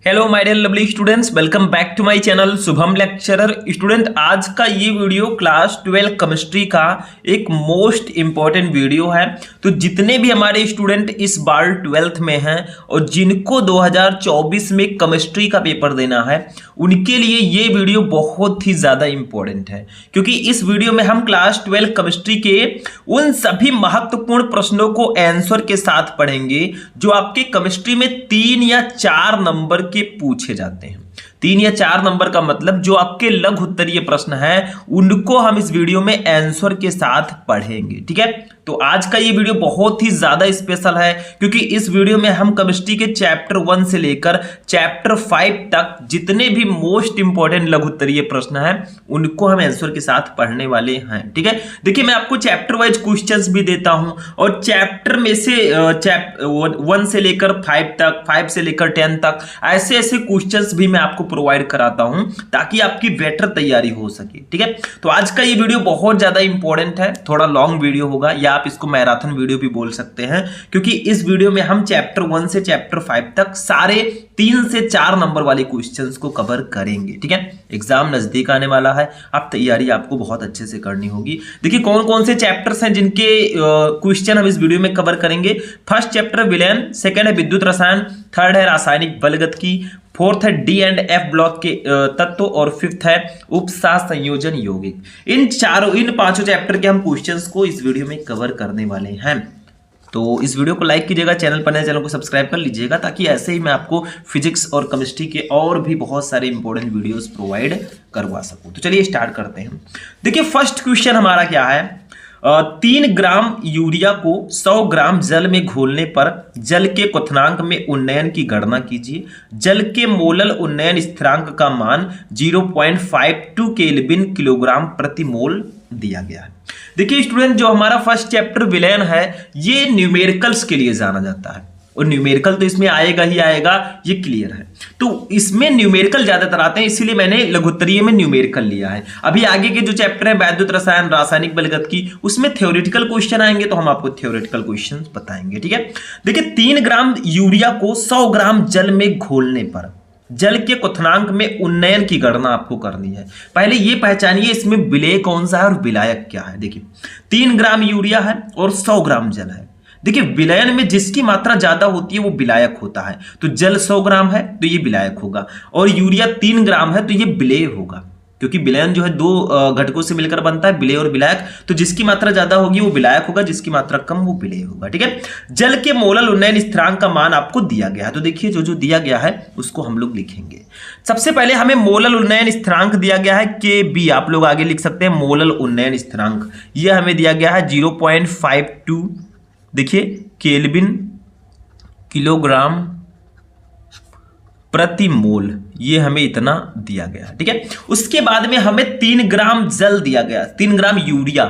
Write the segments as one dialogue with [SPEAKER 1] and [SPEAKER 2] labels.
[SPEAKER 1] Hello my dear lovely students, welcome back to my channel Shubham lecturer. Student, आज का ये video class 12 chemistry का एक मोस्ट इंपॉर्टेंट वीडियो है। तो जितने भी हमारे स्टूडेंट इस बार 12th में हैं और जिनको 2024 में केमिस्ट्री का पेपर देना है, उनके लिए ये वीडियो बहुत ही ज़्यादा इंपॉर्टेंट है, क्योंकि इस वीडियो में हम क्लास 12 केमिस्ट्री के उन सभी महत्वपूर्ण प्रश्नों को आंसर के साथ पढ़ेंगे जो आपके केमिस्ट्री में 3 या 4 नंबर के पूछे जाते हैं। 3 या 4 नंबर का मतलब जो आपके लघु उत्तरीय प्रश्न हैं, उनको हम इस वीडियो में आंसर के साथ पढ़ेंगे। ठीक है, तो आज का ये वीडियो बहुत ही ज्यादा स्पेशल है, क्योंकि इस वीडियो में हम केमिस्ट्री के चैप्टर 1 से लेकर चैप्टर 5 तक जितने भी मोस्ट इंपॉर्टेंट लघु उत्तरीय प्रश्न हैं, उनको हम आंसर के साथ पढ़ने वाले हैं। ठीक है, देखिए मैं आपको चैप्टर वाइज क्वेश्चंस भी देता हूं और चैप्टर में से 1 से लेकर 5 तक, 5 से लेकर 10 तक ऐसे ऐसे क्वेश्चंस भी मैं आपको प्रोवाइड कराता हूं, ताकि आपकी बेटर तैयारी हो सके। ठीक है, तो आज का ये वीडियो बहुत ज्यादा इंपॉर्टेंट है, थोड़ा लॉन्ग वीडियो होगा या आप इसको मैराथन वीडियो भी बोल सकते हैं, क्योंकि इस वीडियो में हम चैप्टर 1 से चैप्टर 5 तक सारे 3 से 4 नंबर वाले क्वेश्चंस को कवर करेंगे। ठीक है, एग्जाम नजदीक आने वाला है, अब तैयारी आपको बहुत अच्छे से करनी होगी। देखिए कौन कौन से चैप्टर्स हैं जिनके क्वेश्चन हम इस वीडियो में कवर करेंगे। फर्स्ट चैप्टर विलयन, सेकंड है विद्युत रसायन, थर्ड है रासायनिक बलगतिकी, फोर्थ है डी एंड एफ ब्लॉक के तत्व और फिफ्थ है उपसा संयोजन यौगिक। इन पांचों चैप्टर के हम क्वेश्चंस को इस वीडियो में कवर करने वाले हैं। तो इस वीडियो को लाइक कीजिएगा, चैनल पर नए चैनल को सब्सक्राइब कर लीजिएगा, ताकि ऐसे ही मैं आपको फिजिक्स और केमिस्ट्री के और भी बहुत सारे इंपॉर्टेंट वीडियोस प्रोवाइड करवा सकूं। तो चलिए स्टार्ट करते हैं। देखिए फर्स्ट क्वेश्चन हमारा क्या है, 3 ग्राम यूरिया को 100 ग्राम जल में घोलने पर जल के क्वथनांक में उन्नयन की गणना कीजिए। जल के मोलल उन्नयन स्थिरांक का मान 0.52 केल्विन किलोग्राम प्रति मोल दिया गया है। देखिए स्टूडेंट, जो हमारा फर्स्ट चैप्टर विलयन है, ये न्यूमेरिकल्स के लिए जाना जाता है और न्यूमेरिकल तो इसमें आएगा ही आएगा, ये क्लियर है। तो इसमें न्यूमेरिकल ज्यादातर आते हैं, इसीलिए मैंने लघुत्तरीय में न्यूमेरिकल लिया है। अभी आगे के जो चैप्टर है वैद्युत रसायन, रासायनिक बलगतिकी, उसमें थ्योरेटिकल क्वेश्चन आएंगे, तो हम आपको थ्योरेटिकल क्वेश्चन बताएंगे। ठीक है, देखिए 3 ग्राम यूरिया को 100 ग्राम जल में घोलने पर जल के क्वथनांक में उन्नयन की गणना आपको करनी है। पहले ये पहचानिए इसमें विलेय कौन सा है और विलायक क्या है। देखिए 3 ग्राम यूरिया है और 100 ग्राम जल है। देखिए विलयन में जिसकी मात्रा ज्यादा होती है वो विलायक होता है, तो जल 100 ग्राम है तो ये विलायक होगा, और यूरिया 3 ग्राम है तो ये विलेय होगा, क्योंकि विलयन जो है 2 घटकों से मिलकर बनता है, विलेय और विलायक। तो जिसकी मात्रा ज्यादा होगी वो विलायक होगा, जिसकी मात्रा कम वो विलेय होगा। ठीक है, जल के मोलल उन्नयन स्थिरांक का मान आपको दिया गया है, तो देखिए जो जो दिया गया है उसको हम लोग लिखेंगे। सबसे पहले हमें मोलल उन्नयन स्थिरांक दिया गया है KB, आप लोग आगे लिख सकते हैं मोलल उन्नयन स्थिरांक, यह हमें दिया गया है 0.52, देखिए केल्विन किलोग्राम प्रति मोल, ये हमें इतना दिया गया। ठीक है, उसके बाद में हमें 3 ग्राम जल दिया गया, 3 ग्राम यूरिया।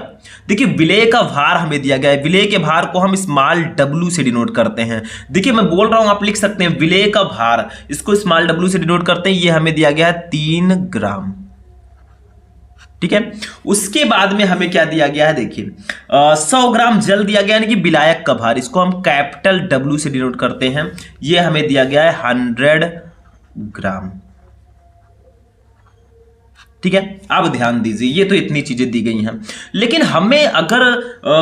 [SPEAKER 1] देखिए विलेय का भार हमें दिया गया है, विलेय के भार को हम स्मॉल w से डिनोट करते हैं। देखिए मैं बोल रहा हूं, आप लिख सकते हैं विलेय का भार, इसको स्मॉल w से डिनोट करते हैं, ये हमें दिया गया है 3 ग्राम। ठीक है, उसके बाद में हमें क्या दिया गया है, देखिए 100 ग्राम जल दिया गया, यानी कि विलायक का भार, इसको हम कैपिटल W से डिनोट करते हैं, ये हमें दिया गया है 100 ग्राम। ठीक है, अब ध्यान दीजिए, ये तो इतनी चीजें दी गई हैं, लेकिन हमें अगर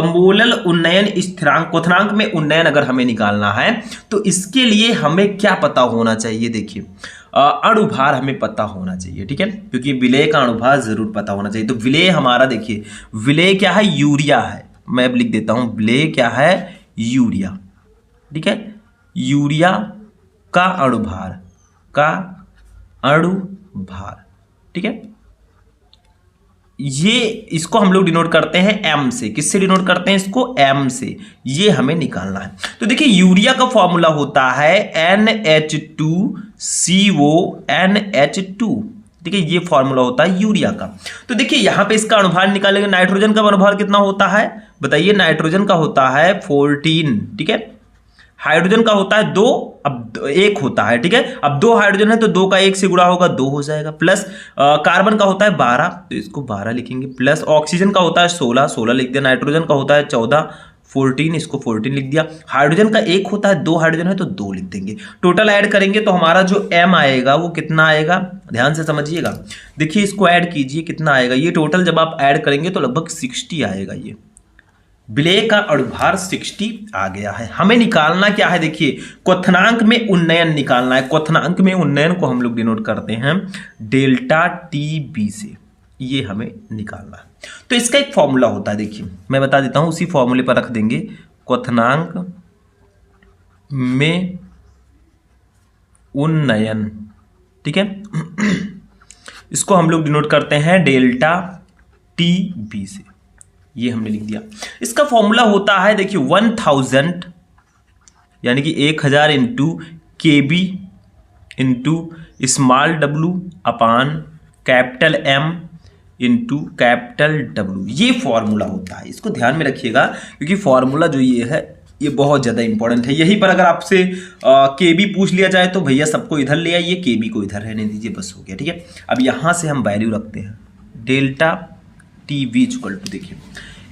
[SPEAKER 1] मोलल उन्नयन स्थिरांक, क्वथनांक में उन्नयन अगर हमें निकालना है, तो इसके लिए हमें क्या पता होना चाहिए। देखिए अणुभार हमें पता होना चाहिए। ठीक है, क्योंकि विलेय का अणुभार जरूर पता होना चाहिए। तो विलेय हमारा, देखिए विलेय क्या है, यूरिया है, मैं अब लिख देता हूं, विलेय क्या है, यूरिया। ठीक है, यूरिया का अणुभार, ठीक है, ये इसको हम लोग डिनोट करते हैं m से। किससे डिनोट करते हैं इसको, m से, ये हमें निकालना है। तो देखिए यूरिया का फॉर्मूला होता है NH2CO NH2। ठीक है, ये फॉर्मूला होता है यूरिया का। तो देखिए यहां पे इसका अणुभार निकालेंगे, नाइट्रोजन का अणुभार कितना होता है बताइए, नाइट्रोजन का होता है 14। ठीक है, हाइड्रोजन का होता है 2, अब 1 होता है। ठीक है, अब 2 हाइड्रोजन है तो 2 का 1 से गुणा होगा 2 हो जाएगा, प्लस कार्बन का होता है 12, तो इसको 12 लिखेंगे, प्लस ऑक्सीजन का होता है 16 लिख दिया, नाइट्रोजन का होता है 14, 14, इसको 14 लिख दिया। हाइड्रोजन का एक होता है, 2 हाइड्रोजन है तो 2 लिख देंगे। टोटल ऐड करेंगे तो हमारा जो m आएगा वो कितना आएगा, ध्यान से समझिएगा। देखिए इसको ऐड कीजिए, कितना आएगा ये टोटल, जब आप ऐड करेंगे तो लगभग 60 आएगा। ये विलेय का अणुभार 60 आ गया है। हमें निकालना क्या है, देखिए क्वथनांक में उन्नयन निकालना है। क्वथनांक में उन्नयन को हम लोग डिनोट करते हैं डेल्टा टी से, ये हमें निकालना है। तो इसका एक फॉर्मूला होता है, देखिए मैं बता देता हूं, उसी फॉर्मूले पर रख देंगे। क्वथनांक में उन्नयन, ठीक है, इसको हम लोग डिनोट करते हैं डेल्टा टी से, ये हमने लिख दिया। इसका फॉर्मूला होता है देखिए 1000 यानी कि 1000 into KB into small w upon capital M into capital W, ये फॉर्मूला होता है। इसको ध्यान में रखिएगा क्योंकि फॉर्मूला जो ये है ये बहुत ज़्यादा इंपॉर्टेंट है। यहीं पर अगर आपसे KB पूछ लिया जाए तो भैया सबको इधर ले आइए, KB को इधर रहने दीजिए, बस हो गया, ठीक है। अब यहाँ से हम वैल्यू रखते हैं डेल्टा TV इक्वल टू, देखिए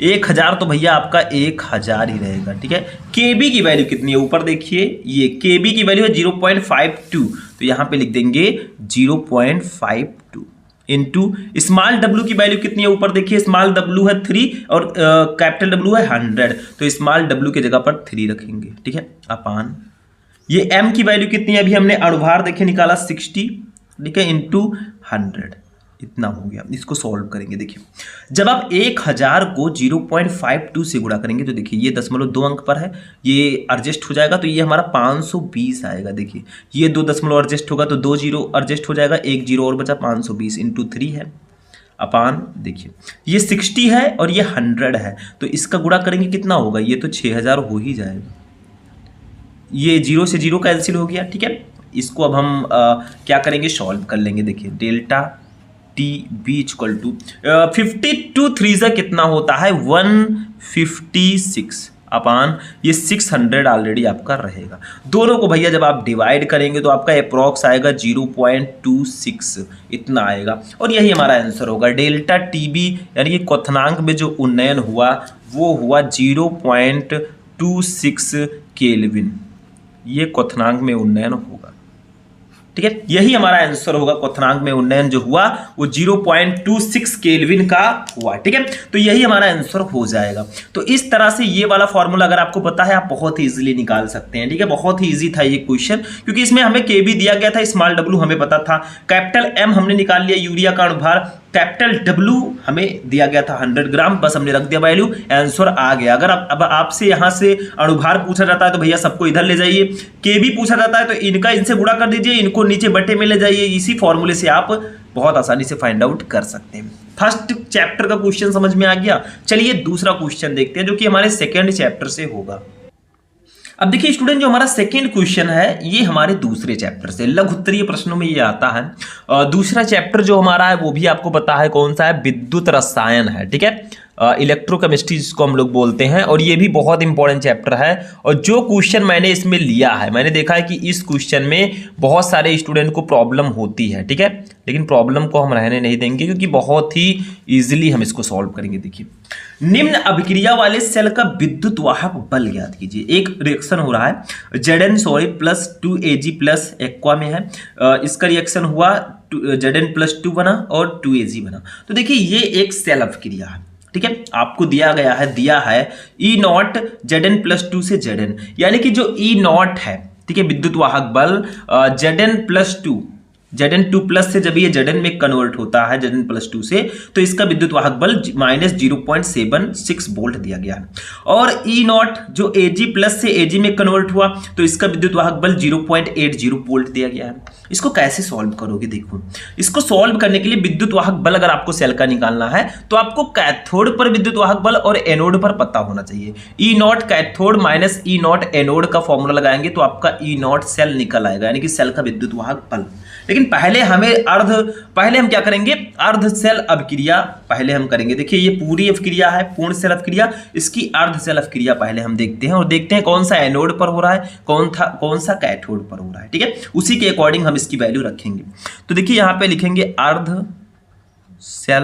[SPEAKER 1] 1000 तो भैया आपका 1000 ही रहेगा, ठीक है। KB की वैल्यू कितनी है, ऊपर देखिए ये KB की वैल्यू है 0.52, तो यहाँ पे लिख देंगे 0.52 इंटू स्मॉल w की वैल्यू कितनी है, ऊपर देखिए स्मॉल w है 3 और कैपिटल W है 100, तो स्मॉल w की जगह पर 3 रखेंगे, ठीक है, अपान ये m की वैल्यू कितनी है, अभी हमने अणुभार देखिए निकाला 60, ठीक है, इंटू 100, इतना हो गया। इसको सॉल्व करेंगे, देखिए जब आप 1000 को 0.52 से गुणा करेंगे तो देखिए ये 0.2 अंक पर है, ये एडजस्ट हो जाएगा तो ये हमारा 520 आएगा। देखिए ये 2 दशमलव एडजस्ट होगा तो 2 जीरो एडजस्ट हो जाएगा, 1 जीरो और बचा, 520 इंटू 3 है अपान, देखिए ये 60 है और ये 100 है, तो इसका गुणा करेंगे कितना होगा, ये तो 6000 हो ही जाएगा। ये 0 से 0 कैंसिल हो गया, ठीक है। इसको अब हम क्या करेंगे, सॉल्व कर लेंगे। देखिए डेल्टा TB इक्वल टू 52 3 से कितना होता है 156 अपान ये 600 ऑलरेडी आपका रहेगा। दोनों को भैया जब आप डिवाइड करेंगे तो आपका अप्रॉक्स आएगा 0.26, इतना आएगा और यही हमारा आंसर होगा। डेल्टा TB यानी कि क्वथनांक में जो उन्नयन हुआ वो हुआ 0.26 केल्विन, ये क्वथनांक में उन्नयन होगा, ठीक है। यही हमारा आंसर होगा, क्वथनांक में उन्नयन जो हुआ वो 0.26 केल्विन का हुआ, ठीक है। तो यही हमारा आंसर हो जाएगा। तो इस तरह से ये वाला फॉर्मूला अगर आपको पता है आप बहुत ही इजीली निकाल सकते हैं, ठीक है। बहुत ही इजी था ये क्वेश्चन क्योंकि इसमें हमें KB दिया गया था, स्मॉल w हमें पता था, कैपिटल M हमने निकाल लिया यूरिया का अणुभार, कैपिटल W हमें दिया गया था 100 ग्राम, बस हमने रख दिया वैल्यू, आंसर आ गया। अगर अब आपसे यहाँ से अणुभार पूछा जाता है तो भैया सबको इधर ले जाइए, KB पूछा जाता है तो इनका इनसे गुणा कर दीजिए, इनको नीचे बटे में ले जाइए। इसी फॉर्मूले से आप बहुत आसानी से फाइंड आउट कर सकते हैं। फर्स्ट चैप्टर का क्वेश्चन समझ में आ गया। चलिए दूसरा क्वेश्चन देखते हैं जो कि हमारे सेकेंड चैप्टर से होगा। अब देखिए स्टूडेंट, जो हमारा सेकेंड क्वेश्चन है ये हमारे दूसरे चैप्टर से, लघु उत्तरीय प्रश्नों में ये आता है। दूसरा चैप्टर जो हमारा है वो भी आपको पता है कौन सा है, विद्युत रसायन है, ठीक है, इलेक्ट्रोकेमिस्ट्री जिसको हम लोग बोलते हैं, और ये भी बहुत इंपॉर्टेंट चैप्टर है। और जो क्वेश्चन मैंने इसमें लिया है, मैंने देखा है कि इस क्वेश्चन में बहुत सारे स्टूडेंट को प्रॉब्लम होती है, ठीक है, लेकिन प्रॉब्लम को हम रहने नहीं देंगे क्योंकि बहुत ही इजीली हम इसको सॉल्व करेंगे। देखिए निम्न अभिक्रिया वाले सेल का विद्युत वाहक बल ज्ञात कीजिए। एक रिएक्शन हो रहा है Zn plus 2Ag plus aqua में है, इसका रिएक्शन हुआ Zn प्लस 2 बना और 2Ag बना। तो देखिए ये एक सेल अभिक्रिया है, ठीक है, आपको दिया है E0 Zn प्लस 2 से Zn, यानी कि जो E0 है, ठीक है, विद्युत वाहक बल Zn प्लस 2, Zn2 प्लस से जब ये Zn में कन्वर्ट होता है Zn प्लस 2 से, तो इसका विद्युत वाहक बल -0.76 वोल्ट दिया गया है। और E0 जो Ag प्लस से Ag में कन्वर्ट हुआ तो इसका विद्युत वाहक बल 0.80 वोल्ट दिया गया है। इसको कैसे सॉल्व करोगे, देखो इसको सॉल्व करने के लिए विद्युत वाहक बल अगर आपको सेल का निकालना है तो आपको कैथोड पर विद्युत वाहक बल और एनोड पर पता होना चाहिए। E0 cathode minus E0 anode का फॉर्मूला लगाएंगे तो आपका E0 सेल निकल आएगा, यानी कि सेल का विद्युत वाहक बल। लेकिन पहले हम क्या करेंगे, अर्ध सेल अभिक्रिया पहले हम करेंगे। देखिए ये पूरी अभिक्रिया है, पूर्ण सेल अभिक्रिया, इसकी अर्ध सेल अभिक्रिया पहले हम देखते हैं और देखते हैं कौन सा एनोड पर हो रहा है, कौन सा कैथोड पर हो रहा है, ठीक है, उसी के अकॉर्डिंग हम इसकी वैल्यू रखेंगे। तो देखिए यहां पे लिखेंगे अर्ध सेल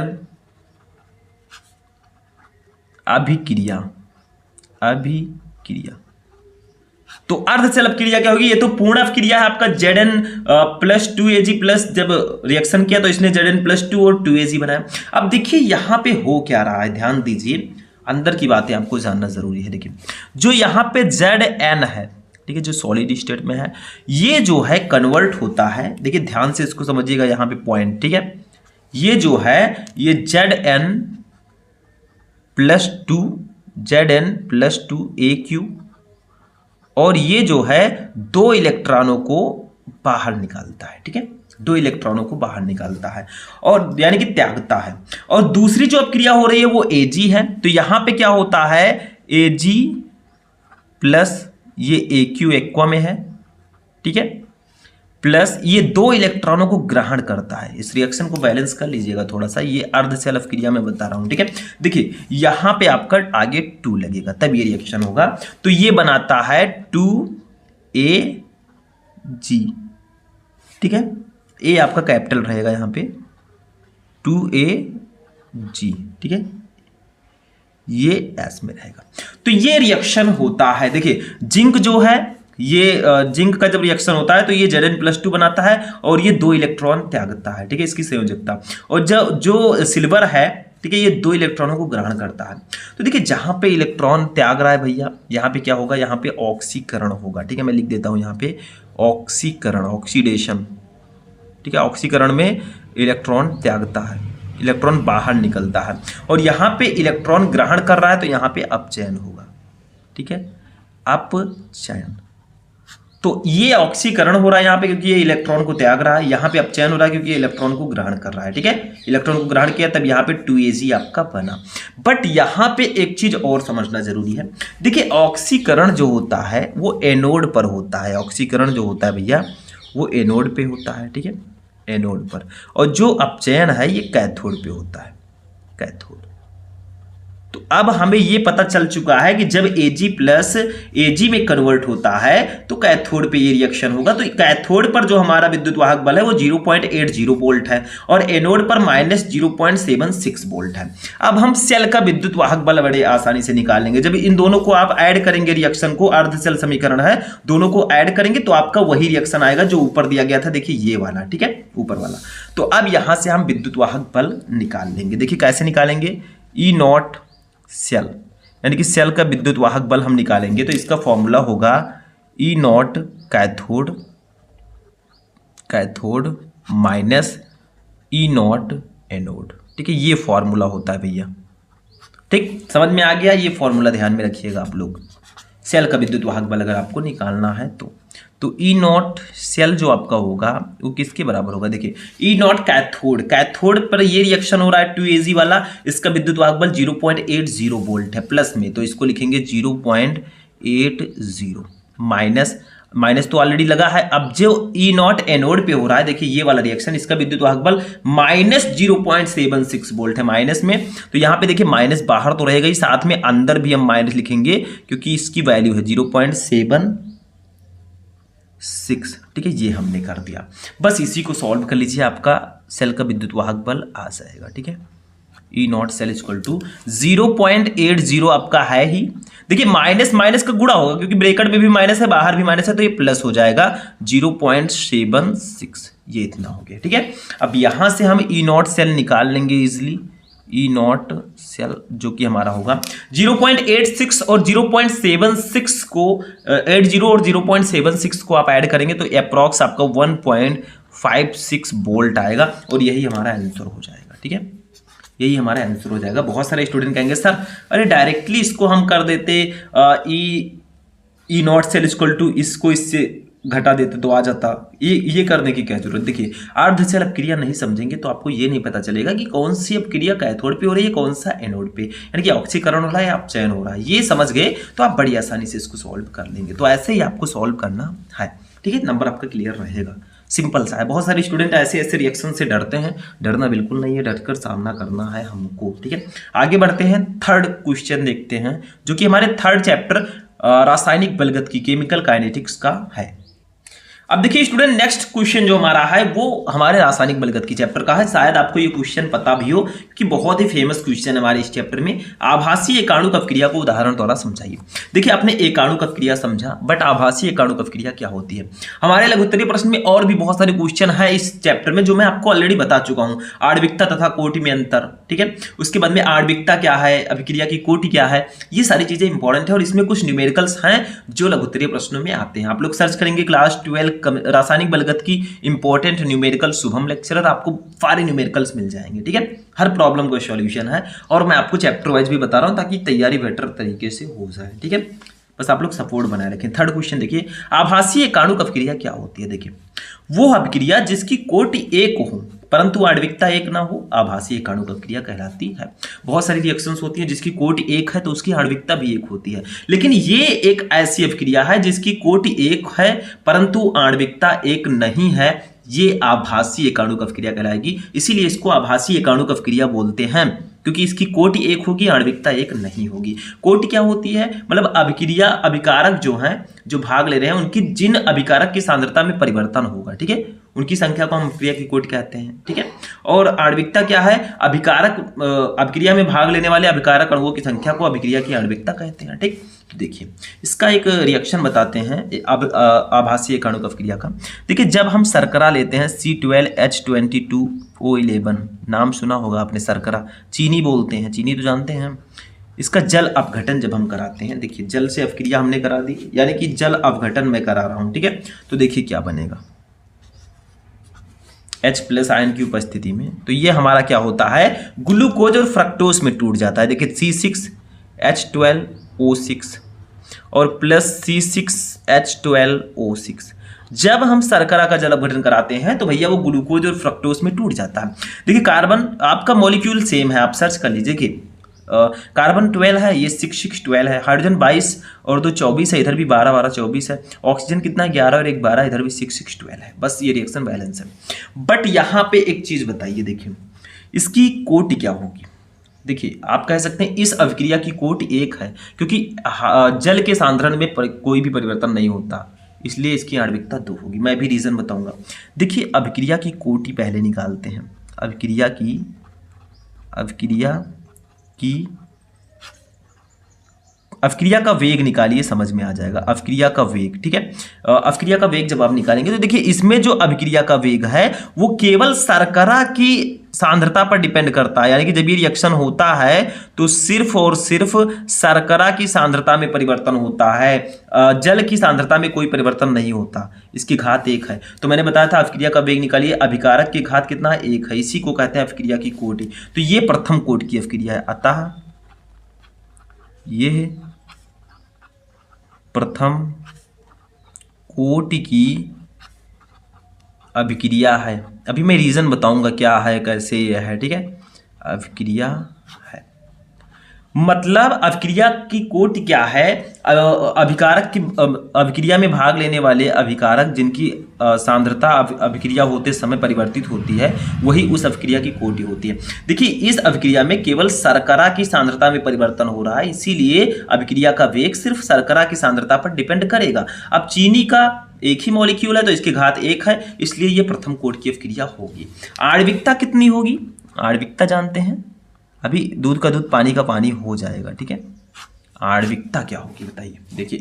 [SPEAKER 1] अभिक्रिया, अभिक्रिया। तो अर्धचल अपक्रिया क्या होगी? ये तो पूर्ण अपक्रिया है आपका Zn प्लस 2Ag प्लस, जब रिएक्शन किया तो इसने Zn प्लस 2 और 2Ag बनाया। अब देखिए यहाँ पे हो क्या रहा है, ध्यान दीजिए, अंदर की बातें आपको जानना जरूरी है। देखिए जो यहाँ पे Zn है, ठीक है, जो सॉलिड स्टेट में है, ये जो है कन्वर्ट होता है। देखिए ध्यान से इसको समझिएगा, यहाँ पे पॉइंट, ठीक है, ये जो है ये Zn प्लस 2 AQ, और ये जो है 2 इलेक्ट्रॉनों को बाहर निकालता है, ठीक है, 2 इलेक्ट्रॉनों को बाहर निकालता है और यानी कि त्यागता है। और दूसरी जो अपक्रिया हो रही है वो Ag है। तो यहां पे क्या होता है, Ag प्लस ये AQ एक्वा में है, ठीक है, प्लस ये 2 इलेक्ट्रॉनों को ग्रहण करता है। इस रिएक्शन को बैलेंस कर लीजिएगा थोड़ा सा, ये अर्धचल अपक्रिया में बता रहा हूं, ठीक है। देखिए यहां पे आपका आगे 2 लगेगा तब ये रिएक्शन होगा। तो ये बनाता है 2Ag, ठीक है, ए आपका कैपिटल रहेगा यहाँ पे, 2Ag, ठीक है, ये एस में रहेगा। तो ये रिएक्शन होता है। देखिए जिंक जो है, ये जिंक का जब रिएक्शन होता है तो ये Zn प्लस 2 बनाता है और ये 2 इलेक्ट्रॉन त्यागता है, ठीक है, इसकी संयोजकता। और जो सिल्वर है, ठीक है, ये 2 इलेक्ट्रॉनों को ग्रहण करता है। तो देखिए जहां पे इलेक्ट्रॉन त्याग रहा है भैया, यहाँ पे क्या होगा, यहाँ पे ऑक्सीकरण होगा, ठीक है, मैं लिख देता हूं यहाँ पे ऑक्सीकरण, ऑक्सीडेशन, ठीक है, ऑक्सीकरण में इलेक्ट्रॉन त्यागता है, इलेक्ट्रॉन बाहर निकलता है। और यहाँ पे इलेक्ट्रॉन ग्रहण कर रहा है तो यहाँ पे अपचयन होगा, ठीक है, अपचयन। तो ये ऑक्सीकरण हो रहा है यहाँ पे क्योंकि ये इलेक्ट्रॉन को त्याग रहा है, यहाँ पे अपचयन हो रहा है क्योंकि ये इलेक्ट्रॉन को ग्रहण कर रहा है, ठीक है, इलेक्ट्रॉन को ग्रहण किया तब यहाँ पे 2Ag आपका बना। बट यहाँ पे एक चीज और समझना जरूरी है। देखिए ऑक्सीकरण जो होता है वो एनोड पर होता है, ऑक्सीकरण जो होता है भैया वो एनोड पे होता है, ठीक है, एनोड पर, और जो अपचयन है ये कैथोड पे होता है, कैथोड। तो अब हमें ये पता चल चुका है कि जब Ag प्लस Ag में कन्वर्ट होता है तो कैथोड पे ये रिएक्शन होगा। तो कैथोड पर जो हमारा विद्युत वाहक बल है वो 0.80 वोल्ट है और एनोड पर माइनस 0.76 वोल्ट है। अब हम सेल का विद्युत वाहक बल बड़े आसानी से निकाल लेंगे। जब इन दोनों को आप ऐड करेंगे, रिएक्शन को, अर्धसेल समीकरण है, दोनों को ऐड करेंगे तो आपका वही रिएक्शन आएगा जो ऊपर दिया गया था, देखिए ये वाला, ठीक है, ऊपर वाला। तो अब यहां से हम विद्युत वाहक बल निकाल लेंगे। देखिए कैसे निकालेंगे, E नॉट सेल, यानी कि सेल का विद्युत वाहक बल हम निकालेंगे तो इसका फॉर्मूला होगा E naught cathode, cathode minus E not anode, ठीक है, ये फॉर्मूला होता है भैया, ठीक, समझ में आ गया। ये फॉर्मूला ध्यान में रखिएगा आप लोग, सेल का विद्युत वाहक बल अगर आपको निकालना है तो E नॉट सेल जो आपका होगा वो किसके बराबर होगा, देखिए E नॉट कैथोड, कैथोड पर ये रिएक्शन हो रहा है 2Ag वाला, इसका विद्युत वाहक बल 0.80 वोल्ट है प्लस में, तो इसको लिखेंगे 0.80, माइनस तो ऑलरेडी लगा है। अब जो E नॉट एनोड पे हो रहा है, देखिए ये वाला रिएक्शन, इसका विद्युत वाहक बल माइनस 0.76 वोल्ट है माइनस में, तो यहाँ पे देखिए माइनस बाहर तो रहेगा ही, साथ में अंदर भी हम माइनस लिखेंगे क्योंकि इसकी वैल्यू है 0.76, ठीक है, ये हमने कर दिया। बस इसी को सॉल्व कर लीजिए, आपका सेल का विद्युत वाहक बल आ जाएगा, ठीक है, E naught cell equal to 0.80 आपका है ही। देखिए माइनस माइनस का गुणा होगा क्योंकि ब्रैकेट में भी माइनस है, बाहर भी माइनस है, तो ये प्लस हो जाएगा 0.76, ये इतना हो गया, ठीक है। अब यहां से हम E नॉट सेल निकाल लेंगे इजिली, E नॉट सेल जो कि हमारा होगा 0.86 और 0.76 को 80 और 0.76 को आप ऐड करेंगे तो अप्रॉक्स आपका 1.56 वोल्ट आएगा और यही हमारा आंसर हो जाएगा, ठीक है, यही हमारा आंसर हो जाएगा। बहुत सारे स्टूडेंट कहेंगे सर अरे डायरेक्टली इसको हम कर देते ई नॉट सेल इक्वल टू इसको इससे घटा देते तो आ जाता, ये करने की क्या जरूरत। देखिए अर्धसेल अपक्रिया नहीं समझेंगे तो आपको ये नहीं पता चलेगा कि कौन सी अपक्रिया कैथोड पे हो रही है, कौन सा एनोड पे, यानी कि ऑक्सीकरण हो रहा है या अपचयन हो रहा है। ये समझ गए तो आप बड़ी आसानी से इसको सॉल्व कर लेंगे। तो ऐसे ही आपको सॉल्व करना है, ठीक है, नंबर आपका क्लियर रहेगा, सिंपल सा है। बहुत सारे स्टूडेंट ऐसे रिएक्शन से डरते हैं, डरना बिल्कुल नहीं है, डरकर सामना करना है हमको, ठीक है। आगे बढ़ते हैं, थर्ड क्वेश्चन देखते हैं जो कि हमारे थर्ड चैप्टर रासायनिक बलगत की केमिकल काइनेटिक्स का है। अब देखिए स्टूडेंट, नेक्स्ट क्वेश्चन जो हमारा है वो हमारे रासायनिक बलगत की चैप्टर का है। शायद आपको ये क्वेश्चन पता भी हो कि बहुत ही फेमस क्वेश्चन है हमारे इस चैप्टर में। आभासी एकाणुक अपक्रिया को उदाहरण द्वारा समझाइए। देखिए आपने एकाणुक अपक्रिया समझा, बट आभासी एकाणुक अपक्रिया क्या होती है? हमारे लघुत्तरीय प्रश्न में और भी बहुत सारे क्वेश्चन है इस चैप्टर में जो मैं आपको ऑलरेडी बता चुका हूं। आणविकता तथा कोटि में अंतर, ठीक है, उसके बाद में आणविकता क्या है, अभिक्रिया की कोटि क्या है, ये सारी चीजें इंपॉर्टेंट है और इसमें कुछ न्यूमेरिकल्स हैं जो लघुत्तरीय प्रश्नों में आते हैं। आप लोग सर्च करेंगे क्लास 12 रासायनिक बलगत की इंपॉर्टेंट न्यूमेरिकल शुभम लेक्चरर, आपको सारे न्यूमेरिकल्स मिल जाएंगे, ठीक है। हर प्रॉब्लम का सॉल्यूशन है और मैं आपको चैप्टर वाइज भी बता रहा हूं ताकि तैयारी बेटर तरीके से हो जाए, ठीक है। बस आप लोग सपोर्ट बनाए रखें। थर्ड क्वेश्चन देखिए, आभासी एकाणुक अपक्रिया क्या होती है? देखिए वो अपक्रिया जिसकी कोटि एक हो परंतु आणविकता एक ना हो, आभासी एकाणुक अपक्रिया कहलाती है। बहुत सारी रिएक्शंस होती हैं जिसकी कोटि एक है तो उसकी आणविकता भी एक होती है, लेकिन ये एक ऐसी अपक्रिया है जिसकी कोटि एक है परंतु आणविकता एक नहीं है, ये आभासी एकाणुक अपक्रिया कहलाएगी। इसीलिए इसको आभासी एकाणुक अपक्रिया बोलते हैं, क्योंकि इसकी कोटि एक होगी, आणविकता एक नहीं होगी। कोटि क्या होती है? मतलब अभिक्रिया अभिकारक जो हैं, जो भाग ले रहे हैं, उनकी जिन अभिकारक की सांद्रता में परिवर्तन होगा, ठीक है, उनकी संख्या को हम अभिक्रिया की कोटि कहते हैं, ठीक है। और आणविकता क्या है? अभिकारक अभिक्रिया में भाग लेने वाले अभिकारक अणुओं की संख्या को अभिक्रिया की आणविकता कहते हैं, ठीक। तो देखिए इसका एक रिएक्शन बताते हैं अब आभासी एकाणुक अपक्रिया का। देखिए जब हम शर्करा लेते हैं C12H22O11, नाम सुना होगा आपने शर्करा, चीनी बोलते हैं, चीनी तो जानते हैं। इसका जल अपघटन जब हम कराते हैं, देखिए जल से अपक्रिया हमने करा दी, यानी कि जल अपघटन मैं करा रहा हूं, ठीक है। तो देखिए क्या बनेगा H+ आयन की उपस्थिति में, तो ये हमारा क्या होता है, ग्लूकोज और फ्रक्टोज में टूट जाता है। देखिए C6H12O6 और प्लस C6H12O6। जब हम शर्करा का जल अपघटन कराते हैं तो भैया वो ग्लूकोज और फ्रक्टोज में टूट जाता है। देखिए कार्बन आपका मॉलिक्यूल सेम है, आप सर्च कर लीजिए कि कार्बन 12 है, ये 6 है, हाइड्रोजन 22 और 2 24 है, इधर भी 12 12 24 है, ऑक्सीजन कितना 11 और 1 12, इधर भी 6 12 है। बस ये रिएक्शन बैलेंस है। बट यहाँ पे एक चीज बताइए, देखिए इसकी कोटि क्या होगी? देखिए आप कह सकते हैं इस अभिक्रिया की कोटि एक है, क्योंकि जल के सांद्रण में कोई भी परिवर्तन नहीं होता, इसलिए इसकी आणविकता 2 होगी। मैं भी रीजन बताऊंगा। देखिए अभिक्रिया की कोटि पहले निकालते हैं। अभिक्रिया का वेग निकालिए, समझ में आ जाएगा। अभिक्रिया का वेग, ठीक है। अभिक्रिया का वेग जब आप निकालेंगे तो देखिए इसमें जो अभिक्रिया का वेग है वो केवल शर्करा की सांद्रता पर डिपेंड करता है, यानी कि जब ये रिएक्शन होता है तो सिर्फ और सिर्फ शर्करा की सांद्रता में परिवर्तन होता है, जल की सांद्रता में कोई परिवर्तन नहीं होता। इसकी घात 1 है। तो मैंने बताया था अभिक्रिया का वेग निकालिए, अभिकारक की घात कितना है? 1 है। इसी को कहते हैं अभिक्रिया की कोटि। तो ये प्रथम कोटि की अभिक्रिया है, अतः ये है प्रथम कोटि की अभिक्रिया है। अभी मैं रीजन बताऊंगा क्या है, कैसे यह है, ठीक है। अभिक्रिया है मतलब अभिक्रिया की कोटि क्या है? अभिकारक की अभिक्रिया में भाग लेने वाले अभिकारक जिनकी सांद्रता अभिक्रिया होते समय परिवर्तित होती है, वही उस अभिक्रिया की कोटि होती है। देखिए इस अभिक्रिया में केवल शर्करा की सांद्रता में परिवर्तन हो रहा है, इसीलिए अभिक्रिया का वेग सिर्फ शर्करा की सांद्रता पर डिपेंड करेगा। अब चीनी का एक ही मॉलिक्यूल है तो इसकी घात 1 है, इसलिए यह प्रथम कोटि की अभिक्रिया होगी। आणविकता कितनी होगी? आणविकता जानते हैं, अभी दूध का दूध पानी का पानी हो जाएगा, ठीक है। आणविकता क्या होगी बताइए? देखिए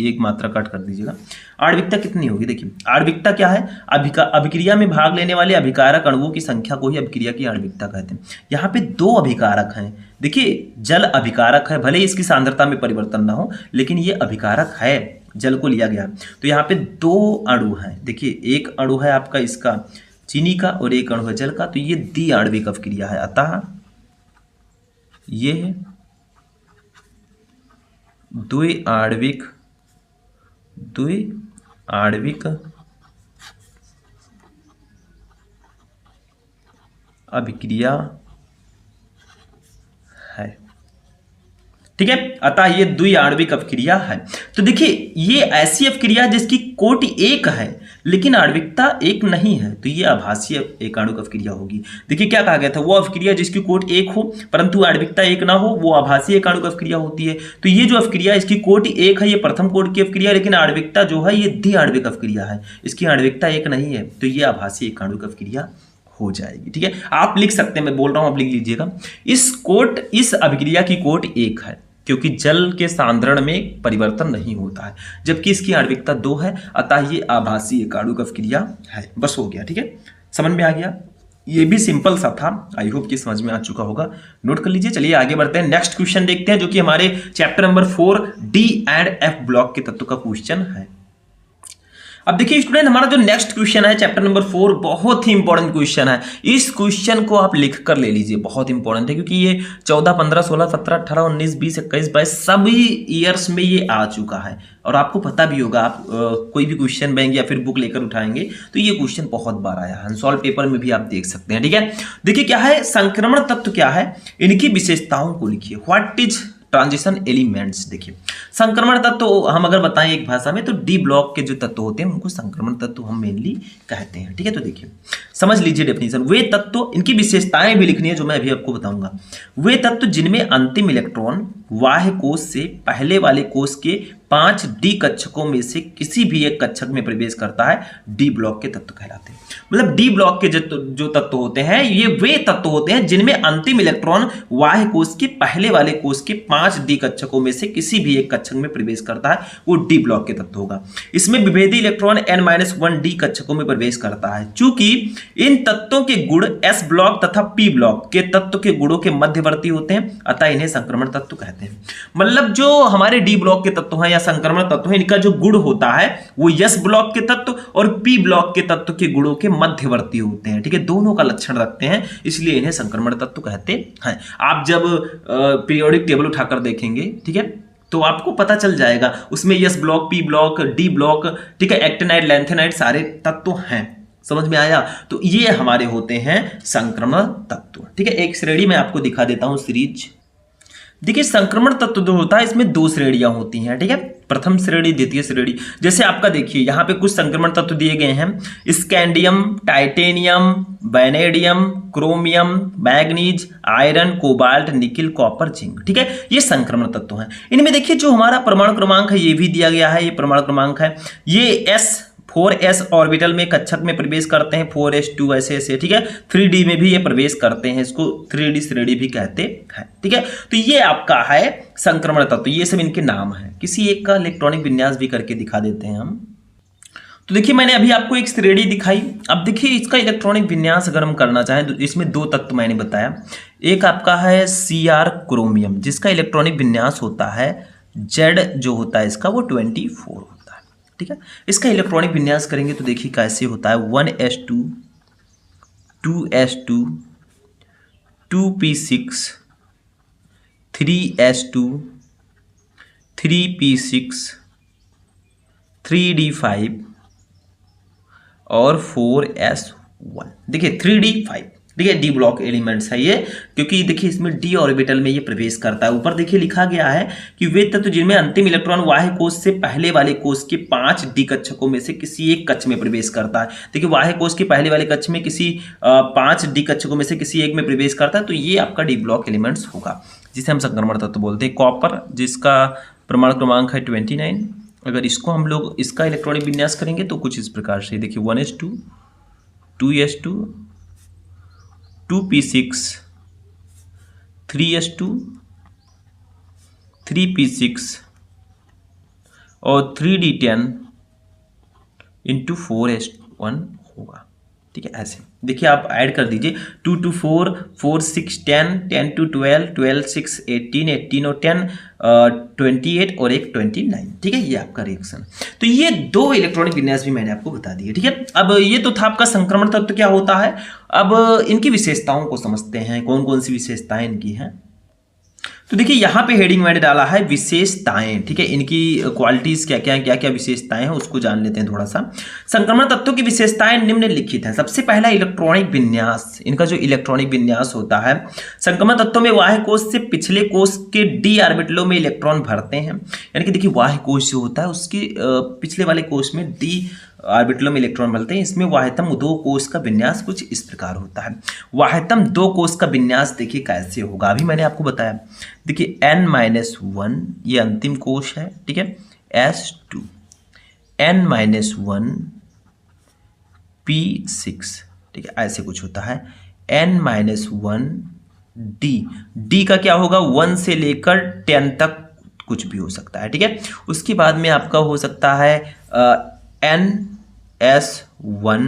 [SPEAKER 1] एक मात्रा कट कर दीजिएगा। आणविकता कितनी होगी? देखिए आणविकता क्या है? अभिक्रिया में भाग लेने वाले अभिकारक अणुओं की संख्या को ही अभिक्रिया की आणविकता कहते हैं। यहाँ पे 2 अभिकारक हैं। देखिए जल अभिकारक है, भले इसकी सांद्रता में परिवर्तन ना हो, लेकिन ये अभिकारक है, जल को लिया गया। तो यहाँ पे 2 अणु हैं। देखिए एक अणु है आपका इसका चीनी का और एक अणु है जल का, तो ये द्विआण्विक अभिक्रिया है। अतः ये है द्विआण्विक अभिक्रिया है। ठीक है। अतः ये द्विआण्विक अपक्रिया है। तो देखिए ये ऐसी अपक्रिया जिसकी कोटि एक है लेकिन आणविकता एक नहीं है, तो ये आभासीय एकाणुक अपक्रिया होगी। देखिए क्या कहा गया था, वो अपक्रिया जिसकी कोट एक हो परंतु आणविकता एक ना हो वो आभासीय एकाणुक अपक्रिया होती है। तो ये जो अपक्रिया इसकी कोटि एक है, ये प्रथम कोटि की अपक्रिया, लेकिन आणविकता जो है ये द्विआण्विक अपक्रिया है, इसकी आणविकता एक नहीं है, तो ये आभासीय एकाणुक अपक्रिया हो जाएगी। ठीक है, आप लिख सकते हैं, मैं बोल रहा हूं आप लिख लीजिएगा। इस अभिक्रिया की कोट एक है क्योंकि जल के सांद्रण में परिवर्तन नहीं होता है, जबकि इसकी आणविकता 2 है, अतः ये आभासीय एकाणुक अपक्रिया है। बस हो गया। ठीक है, समझ में आ गया। ये भी सिंपल सा था, आई होप कि समझ में आ चुका होगा, नोट कर लीजिए। चलिए आगे बढ़ते हैं, नेक्स्ट क्वेश्चन देखते हैं जो कि हमारे chapter number 4 D and F block के तत्व का क्वेश्चन है। अब देखिए स्टूडेंट, हमारा जो नेक्स्ट क्वेश्चन है चैप्टर नंबर 4 बहुत ही इंपॉर्टेंट क्वेश्चन है। इस क्वेश्चन को आप लिख कर ले लीजिए, बहुत इंपॉर्टेंट है क्योंकि ये 14, 15, 16, 17, 18, 19, 20, 21, 22 सभी ईयर्स में ये आ चुका है और आपको पता भी होगा। आप कोई भी क्वेश्चन बैंक या फिर बुक लेकर उठाएंगे तो ये क्वेश्चन बहुत बार आया है, अनसॉल्व पेपर में भी आप देख सकते हैं। ठीक है, देखिए क्या है, संक्रमण तत्व क्या है, इनकी विशेषताओं को लिखिए। What is transition elements. देखिए संक्रमण तत्व हम अगर बताएं एक भाषा में तो डी ब्लॉक के जो तत्व होते हैं उनको संक्रमण तत्व हम मेनली कहते हैं। ठीक है, तो देखिए समझ लीजिए डेफिनेशन। वे तत्व, इनकी विशेषताएं भी लिखनी है जो मैं अभी आपको बताऊंगा। वे तत्व जिनमें अंतिम इलेक्ट्रॉन बाह्य कोश से पहले वाले कोश के 5 डी कक्षकों में से किसी भी एक कक्षक में प्रवेश करता है, डी ब्लॉक के तत्व कहलाते हैं। मतलब डी ब्लॉक के जो तत्व होते हैं ये वे तत्व होते हैं जिनमें अंतिम इलेक्ट्रॉन बाह्य कोश के पहले वाले कोश के 5 डी कक्षकों में से किसी भी एक कक्षक में प्रवेश करता है, वो डी ब्लॉक के तत्व होगा। इसमें विभेदी इलेक्ट्रॉन n-1 डी कक्षकों में प्रवेश करता है। चूंकि इन तत्वों के गुण एस ब्लॉक तथा पी ब्लॉक के तत्व के गुणों के मध्यवर्ती होते हैं, अतः इन्हें संक्रमण तत्व कहते हैं। मतलब जो हमारे डी ब्लॉक के तत्व हैं या संक्रमण तत्व हैं, इनका जो गुण होता है वो एस ब्लॉक के तत्व और पी ब्लॉक के तत्व के गुणों के मध्यवर्ती होते हैं। ठीक है, दोनों का लक्षण रखते हैं, इसलिए इन्हें संक्रमण तत्व कहते हैं। आप जब पीरियोडिक टेबल उठाकर देखेंगे, ठीक है, तो आपको पता चल जाएगा उसमें S block, P block, D block, ठीक है, एक्टिनाइड, लैंथेनाइड सारे तत्व हैं। समझ में आया? तो ये हमारे होते हैं संक्रमण तत्व। ठीक है, एक श्रेणी में आपको दिखा देता हूं सीरीज। देखिए संक्रमण तत्व जो होता है इसमें 2 श्रेणियां होती हैं। ठीक है, प्रथम श्रेणी, द्वितीय श्रेणी। जैसे आपका देखिए यहाँ पे कुछ संक्रमण तत्व दिए गए हैं, scandium, titanium, vanadium, chromium, manganese, iron, cobalt, nickel, copper, zinc. ठीक है, ये संक्रमण तत्व हैं। इनमें देखिए जो हमारा परमाणु क्रमांक है ये भी दिया गया है, ये परमाणु क्रमांक है, ये 4s ऑर्बिटल में कक्षक में प्रवेश करते हैं, 4s2 ऐसे। ठीक है, 3d में भी ये प्रवेश करते हैं, इसको 3d श्रेणी भी कहते हैं। ठीक है, तो ये आपका है संक्रमण तत्व, ये सब इनके नाम हैं। किसी एक का इलेक्ट्रॉनिक विन्यास भी करके दिखा देते हैं हम। तो देखिए मैंने अभी आपको एक श्रेणी दिखाई, अब देखिए इसका इलेक्ट्रॉनिक विन्यास अगर हम करना चाहें तो इसमें 2 तत्व मैंने बताया। एक आपका है Cr क्रोमियम, जिसका इलेक्ट्रॉनिक विन्यास होता है Z जो होता है इसका वो 24 होता है। ठीक है, इसका इलेक्ट्रॉनिक विन्यास करेंगे तो देखिए कैसे होता है, 1s2, 2s2, 2p6, 3s2, 3p6, 3d5 और 4s1। देखिए 3d5, देखिए डी ब्लॉक एलिमेंट्स है ये, क्योंकि देखिए इसमें डी ऑर्बिटल में ये प्रवेश करता है। ऊपर देखिए लिखा गया है कि वे तत्व जिनमें अंतिम इलेक्ट्रॉन बाह्य कोश से पहले वाले कोश के 5 डी कक्षकों में से किसी एक कक्ष में प्रवेश करता है। देखिए बाह्य कोश के पहले वाले कक्ष में किसी 5 डी कक्षकों में से किसी एक में प्रवेश करता है, तो ये आपका डी ब्लॉक एलिमेंट्स होगा, जिसे हम संक्रमण तत्व बोलते हैं। कॉपर जिसका परमाणु क्रमांक है 29, अगर इसको हम लोग इसका इलेक्ट्रॉनिक विन्यास करेंगे तो कुछ इस प्रकार से देखिए 1s2, 2s2, 2p6, 3s2, 3p6 और 3d10 इंटू 4s1 होगा। ठीक है, ऐसे देखिए आप ऐड कर दीजिए 2 to 4, 4 6 10, 10 to 12, 12 6 18, 18 और 10 28 और एक 29। ठीक है, ये आपका रिएक्शन। तो ये 2 इलेक्ट्रॉनिक विन्यास भी मैंने आपको बता दिए। ठीक है, अब ये तो था आपका संक्रमण तत्व क्या होता है। अब इनकी विशेषताओं को समझते हैं, कौन कौन सी विशेषताएं इनकी हैं। तो देखिए यहाँ पे हेडिंग मैंने डाला है विशेषताएं, ठीक है, इनकी क्वालिटीज क्या क्या विशेषताएं हैं उसको जान लेते हैं थोड़ा सा। संक्रमण तत्वों की विशेषताएं निम्नलिखित हैं। सबसे पहला इलेक्ट्रॉनिक विन्यास, इनका जो इलेक्ट्रॉनिक विन्यास होता है, संक्रमण तत्वों में बाह्य कोश से पिछले कोश के डी ऑर्बिटलों में इलेक्ट्रॉन भरते हैं। यानी कि देखिए बाह्य कोश जो होता है उसके पिछले वाले कोश में डी ऑर्बिटलों में इलेक्ट्रॉन मिलते हैं। इसमें वाह्यतम दो कोश का विन्यास कुछ इस प्रकार होता है। वाह्यतम दो कोश का विन्यास देखिए कैसे होगा, अभी मैंने आपको बताया। देखिए n-1 ये अंतिम कोश है, ठीक है, S2 n-1 P6, ठीक है, ऐसे कुछ होता है। n-1 D का क्या होगा, 1 से लेकर 10 तक कुछ भी हो सकता है, ठीक है। उसके बाद में आपका हो सकता है NS1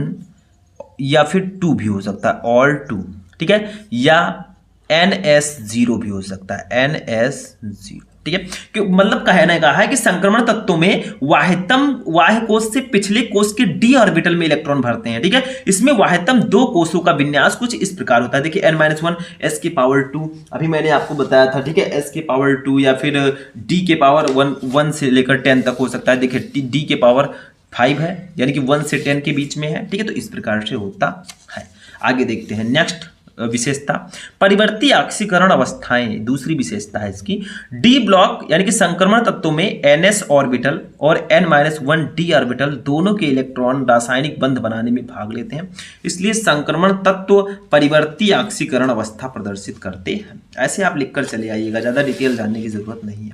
[SPEAKER 1] या फिर 2 भी हो सकता है, ऑल 2, ठीक है, या NS0 भी हो सकता है, NS0, ठीक है। कि मतलब कहने का है कि संक्रमण तत्वों में बाह्य कोश से पिछले कोश के डी ऑर्बिटल में इलेक्ट्रॉन भरते हैं, ठीक है। इसमें वाह्यतम दो कोशों का विन्यास कुछ इस प्रकार होता है। देखिए n-1 S⁻², अभी मैंने आपको बताया था, ठीक है, S⁻² या फिर D के पावर 1 से लेकर 10 तक हो सकता है। देखिए D के पावर 5 है, यानी कि 1 से 10 के बीच में है, ठीक है। तो इस प्रकार से होता है। आगे देखते हैं नेक्स्ट विशेषता, परिवर्ती ऑक्सीकरण अवस्थाएं। दूसरी विशेषता है इसकी, डी ब्लॉक यानी कि संक्रमण तत्वों में NS ऑर्बिटल और n-1 D ऑर्बिटल दोनों के इलेक्ट्रॉन रासायनिक बंध बनाने में भाग लेते हैं, इसलिए संक्रमण तत्व परिवर्ती ऑक्सीकरण अवस्था प्रदर्शित करते हैं। ऐसे आप लिखकर चले आइएगा, ज्यादा डिटेल जानने की जरूरत नहीं है।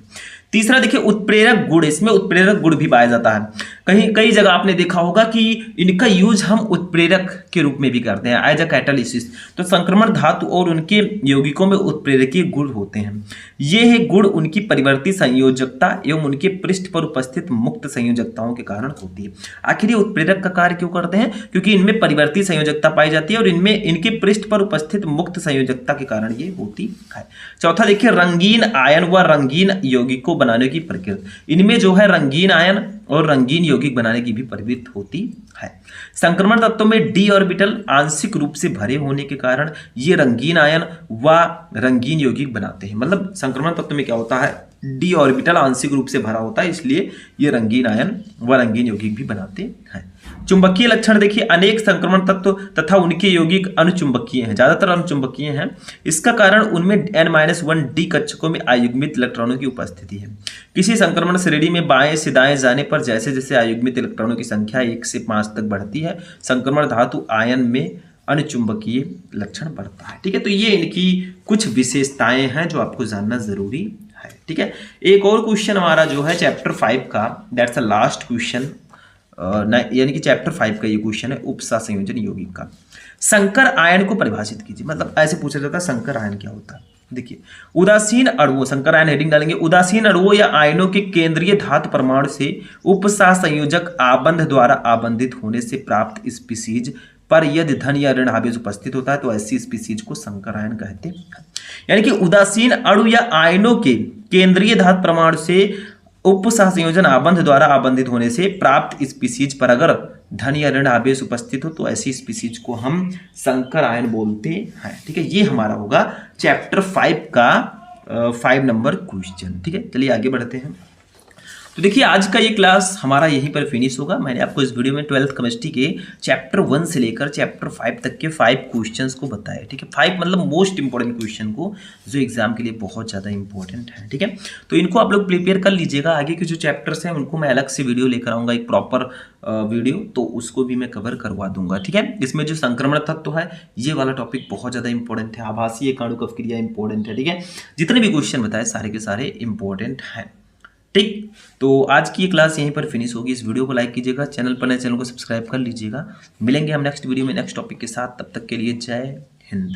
[SPEAKER 1] तीसरा देखिए उत्प्रेरक गुण, इसमें उत्प्रेरक गुण भी पाया जाता है। कई जगह आपने देखा होगा कि इनका यूज हम उत्प्रेरक के रूप में भी करते हैं, एज अ कैटालिसिस। तो संक्रमण धातु और उनके यौगिकों में उत्प्रेरकीय गुण होते हैं। ये है गुण उनकी परिवर्ती संयोजकता एवं उनके पृष्ठ पर उपस्थित मुक्त संयोजकताओं के कारण होती है। आखिर ये उत्प्रेरक का कार्य क्यों करते हैं, क्योंकि इनमें परिवर्ती संयोजकता पाई जाती है और इनमें इनके पृष्ठ पर उपस्थित मुक्त संयोजकता के कारण ये होती है। चौथा देखिए रंगीन आयन व रंगीन यौगिकों बनाने की प्रकृति, इनमें जो है रंगीन आयन और रंगीन यौगिक बनाने की भी प्रवृत्ति होती है। संक्रमण तत्वों में डी ऑर्बिटल आंशिक रूप से भरे होने के कारण ये रंगीन आयन व रंगीन यौगिक बनाते हैं। मतलब संक्रमण तत्व में क्या होता है, डी ऑर्बिटल आंशिक रूप से भरा होता है, इसलिए ये रंगीन आयन व रंगीन यौगिक भी बनाते हैं। चुंबकीय लक्षण देखिए, अनेक संक्रमण तत्व तथा उनके यौगिक अनुचुंबकीय हैं, ज्यादातर अनुचुंबकीय हैं। इसका कारण उनमें n-1 D कक्षकों में अयुग्मित इलेक्ट्रॉनों की उपस्थिति है। किसी संक्रमण श्रेणी में बाएं से दाएं जाने पर जैसे जैसे अयुग्मित इलेक्ट्रॉनों की संख्या 1 से 5 तक बढ़ती है, संक्रमण धातु आयन में अनुचुंबकीय लक्षण बढ़ता है, ठीक है। तो ये इनकी कुछ विशेषताएं हैं जो आपको जानना जरूरी है, ठीक है। एक और क्वेश्चन हमारा जो है चैप्टर 5 का, दैट्स द लास्ट क्वेश्चन, यानी कि चैप्टर 5 का ये क्वेश्चन है उपसा संयोजन यौगिक का। संकर आयन को परिभाषित कीजिए, मतलब ऐसे पूछा जाता है संकर आयन क्या होता है। देखिए उदासीन अणुओं, संकर आयन हेडिंग डालेंगे, उदासीन अणुओं या आयनों के केंद्रीय धातु परमाणु से उपसा संयोजक आबंध द्वारा आबंधित होने से प्राप्त स्पीसीज पर यदि धन या ऋण आवेश उपस्थित होता है तो ऐसी स्पीसीज को संकर आयन कहते हैं। यानी कि उदासीन अणु या आयनों के केंद्रीय धातु परमाणु से उपसह संयोजन आबंध द्वारा आबंधित होने से प्राप्त स्पीसीज पर अगर धन या ऋण आवेश उपस्थित हो तो ऐसी स्पीसीज को हम संकर आयन बोलते हैं, ठीक है। ये हमारा होगा चैप्टर 5 का 5 नंबर क्वेश्चन, ठीक है। चलिए आगे बढ़ते हैं। तो देखिए आज का ये क्लास हमारा यहीं पर फिनिश होगा। मैंने आपको इस वीडियो में 12th केमिस्ट्री के चैप्टर 1 से लेकर चैप्टर 5 तक के 5 क्वेश्चंस को बताया, ठीक है। 5 मतलब मोस्ट इंपॉर्टेंट क्वेश्चन को, जो एग्जाम के लिए बहुत ज़्यादा इंपॉर्टेंट है, ठीक है। तो इनको आप लोग प्रिपेयर कर लीजिएगा। आगे के जो चैप्टर्स हैं उनको मैं अलग से वीडियो लेकर आऊँगा, एक प्रॉपर वीडियो, तो उसको भी मैं कवर करवा दूंगा, ठीक है। इसमें जो संक्रमण तत्व है ये वाला टॉपिक बहुत ज़्यादा इंपॉर्टेंट है, आभासीय एकाणु अपक्रिया इंपॉर्टेंट है, ठीक है। जितने भी क्वेश्चन बताए सारे के सारे इंपॉर्टेंट हैं, ठीक। तो आज की ये क्लास यहीं पर फिनिश होगी। इस वीडियो को लाइक कीजिएगा, चैनल पर नए चैनल को सब्सक्राइब कर लीजिएगा। मिलेंगे हम नेक्स्ट वीडियो में नेक्स्ट टॉपिक के साथ, तब तक के लिए जय हिंद।